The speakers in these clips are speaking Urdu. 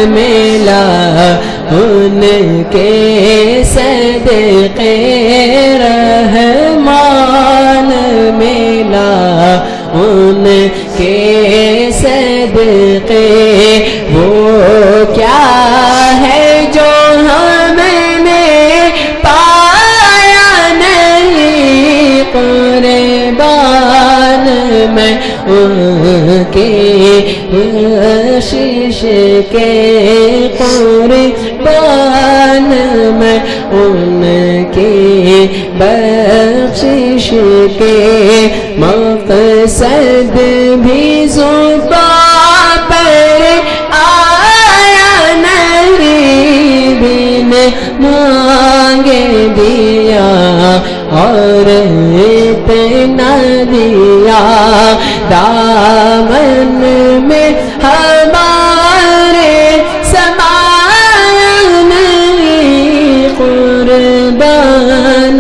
ملا ان کے صدقے رحمان ملا ان کے صدقے وہ کیا ہے جو ہم نے پایا نہیں قربان میں ان کے بخشش کے قربان میں ان کی بخشش کے مقصد بھی زبان پر آیا نہیں بن مانگے دیا اور اتنا دیا دامن میں ہمارے سمایا نہیں قربان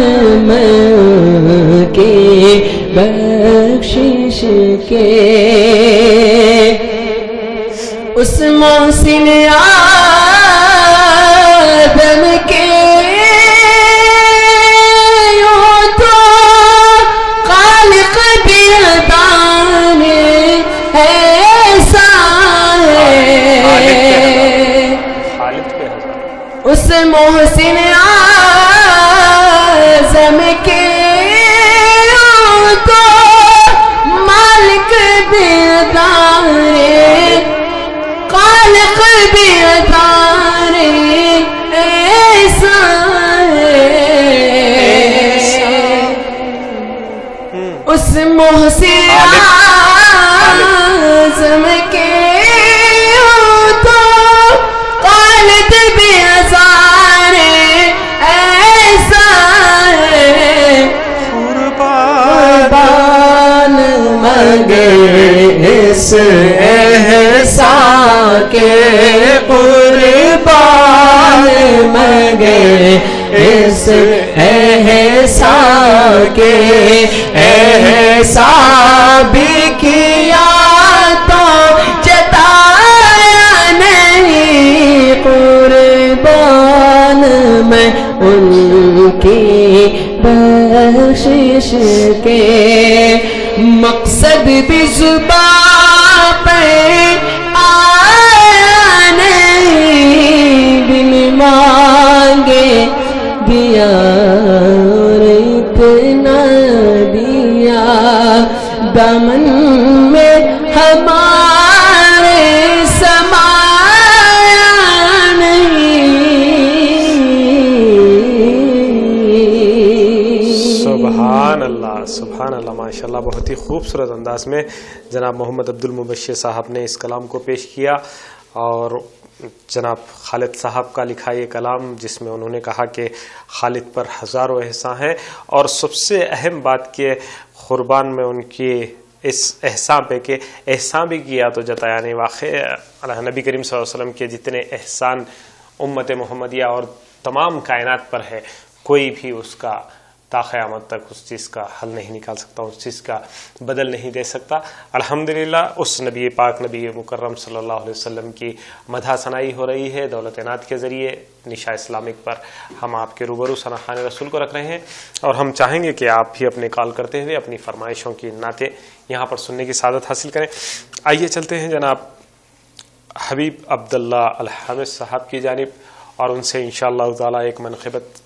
میں کی بخشش کے اس محسن آدم کے اس محسن اعظم کے تو مالک بیدار خالق بیدار ایسا اس محسن اعظم کے تو خالد بیزار ایسا قربان مانگے اس احسان کے قربان مانگے اس احسان کے احسان بھی کیا تو جتایا نہیں قربان میں ان کی بخشش کے مقصد بھی زبان پہ آیا نہیں بن مانگے دیا اور اتنا دیا دامن میں ہمارے سمایا نہیں۔ سبحان اللہ سبحان اللہ، ماشاء اللہ، بہت ہی خوبصورت انداز میں جناب محمد عبد المبشر صاحب نے اس کلام کو پیش کیا، اور جناب خالد صاحب کا لکھا یہ کلام جس میں انہوں نے کہا کہ خالد پر ہزاروں احسان ہیں، اور سب سے اہم بات کہ قربان میں ان کی اس احسان پہ کہ احسان بھی کیا تو جتایا نہیں۔ واقع نبی کریم صلی اللہ علیہ وسلم کے جتنے احسان امت محمدیہ اور تمام کائنات پر ہے، کوئی بھی اس کا تا قیامت تک اس چیز کا حل نہیں نکال سکتا، اس چیز کا بدل نہیں دے سکتا۔ الحمدللہ اس نبی پاک نبی مکرم صلی اللہ علیہ وسلم کی مدح ثنائی ہو رہی ہے دولت عنایت کے ذریعے۔ نشا اسلامک پر ہم آپ کے روبرو ثناخوان رسول کو رکھ رہے ہیں، اور ہم چاہیں گے کہ آپ بھی اپنے کال کرتے ہوئے اپنی فرمائشوں کی نعتیں یہاں پر سننے کی سعادت حاصل کریں۔ آئیے چلتے ہیں جناب حبیب عبداللہ الحامد صاحب کی جانب، اور ان سے انشاءاللہ تعالی ایک منقبت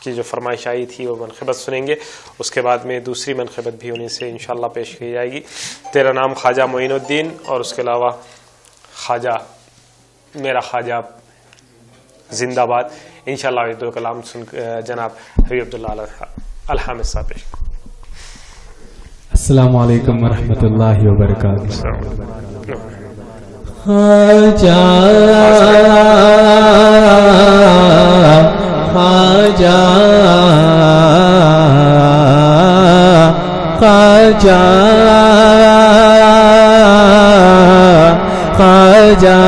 کی جو فرمائش آئی تھی وہ منقبت سنیں گے، اس کے بعد میں دوسری منقبت بھی انہیں سے انشاءاللہ پیش کی جائے گی۔ تیرا نام خواجہ معین الدین، اور اس کے علاوہ خواجہ میرا خواجہ زندہ باد۔ انشاءاللہ یہ دو کلام سن جناب حبیب عبداللہ الحامد صاحب پیش۔ السلام علیکم ورحمۃ اللہ وبرکاتہ۔ خواجہ خواجہ خواجہ خواجہ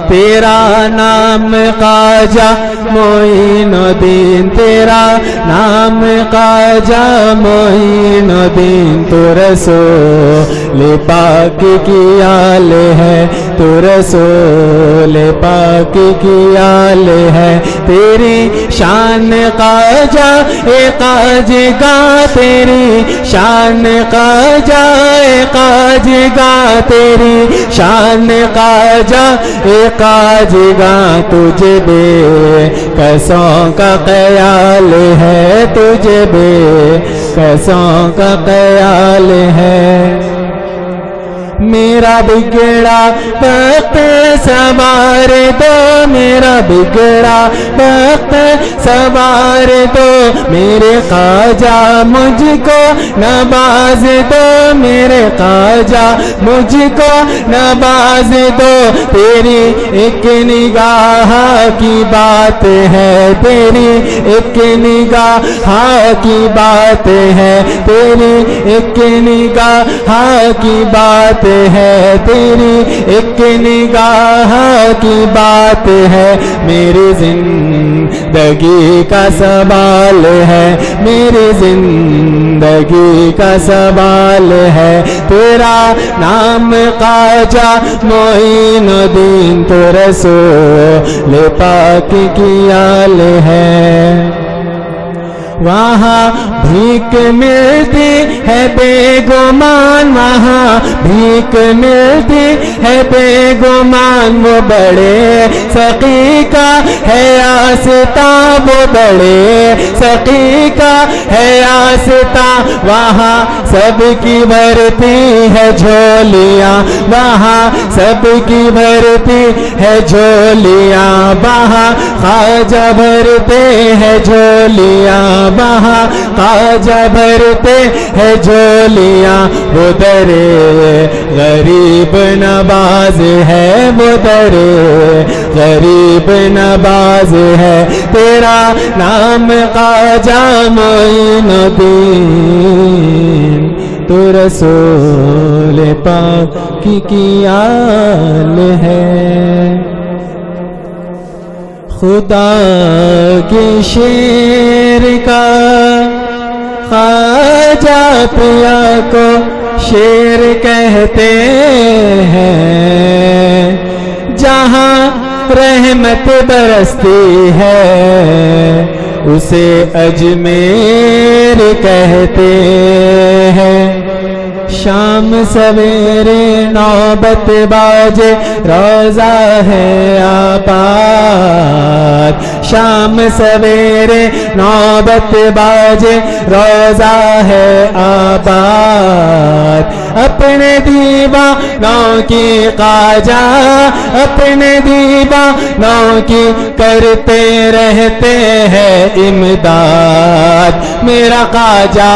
تیرا نام خواجہ معین الدین تیرا نام خواجہ معین الدین تو رسول پاک کی آل ہے تو رسول پاک کی آل ہے تیری شان خواجہ خواجگا تیری شان خواجہ خواجگا تیری شان خواجہ خواجگا تجھے بے کسوں کا خیال ہے تجھے بے کسوں کا خیال ہے میرا بگڑا وقت سوار دو میرا بگڑا وقت سوار دو میرے خواجہ مجھ کو نواز دو میرے خواجہ مجھ کو نواز دو تیری ایک نگاہ کی بات ہے تیری ایک نگاہ کی بات ہے تیری ایک نگاہ کی بات ہے تیری ایک نگاہ کی بات ہے میری زندگی کا سوال ہے میری زندگی کا سوال ہے تیرا نام خواجہ معین الدین تو رسول پاک کی آل ہے وہاں بھیک ملتی ہے بے گمان وہاں بھیک ملتی ہے بے گمان وہ بڑے سقی کا ہے آستا وہ بڑے سقی کا ہے آستا وہاں سب کی بھرتی ہے جھولیاں وہاں سب کی بھرتی ہے جھولیاں وہاں خواجہ بھرتے ہیں جھولیاں وہاں خواجہ بھرتے ہیں جھولیاں وہ در غریب نواز ہے وہ در غریب نواز ہے تیرا نام خواجہ معین الدین تو رسول پاک کی آل ہے خدا کے شیر کا خواجہ پیا کو شیر کہتے ہیں جہاں رحمت برستی ہے اسے اجمیر کہتے ہیں شام سویرے نوبت باجے روزہ ہے آباد شام سویرے نوبت باجے روزہ ہے آباد اپنے دیوانوں کی خواجہ اپنے دیوانوں کی کرتے رہتے ہیں امداد میرا خواجہ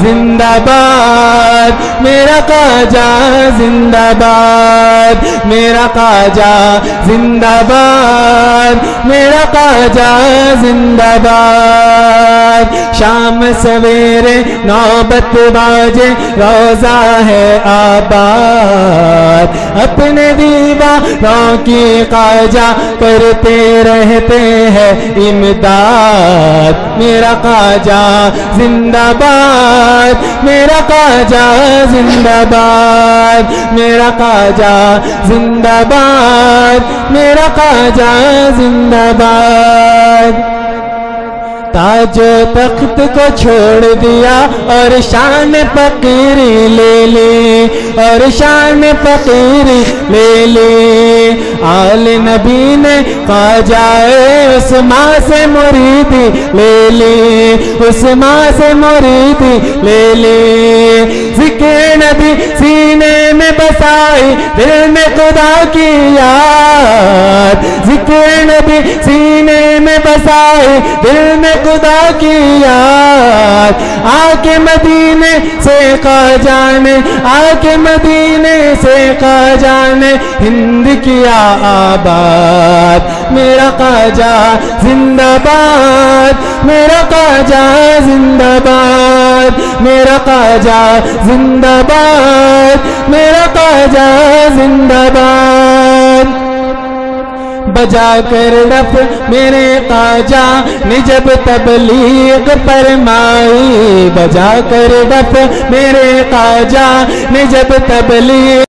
زندہ باد میرا خواجہ زندہ باد میرا خواجہ زندہ باد میرا خواجہ زندہ باد شام سویرے نوبت باجے روزہ ہے آباد اپنے دیوانوں کی خواجہ کرتے رہتے ہیں امداد میرا خواجہ زندہ باد میرا خواجہ زندہ باد میرا خواجہ زندہ باد میرا خواجہ زندہ باد تاج و تخت کو چھوڑ دیا اور شان فقیری لے لی اور شان فقیری لے لی آل نبی نے خواجہ عثمان سے مریدی لے لی عثمان سے مریدی لے لی ذکر نبی سینے میں بسائی دل میں خدا کی یاد ذکر نبی سینے میں بسائی دل میں خدا کی یاد آ کے مدینے سے خواجہ نے آ کے مدینے سے خواجہ نے ہند کیا آباد میرا خواجہ زندہ باد میرا خواجہ زندہ باد میرا خواجہ زندہ باد میرا خواجہ زندہ باد بجا کر ڈف میرے خواجہ نے جب تبلیغ فرمائی، بجا کر ڈف میرے خواجہ نے جب تبلیغ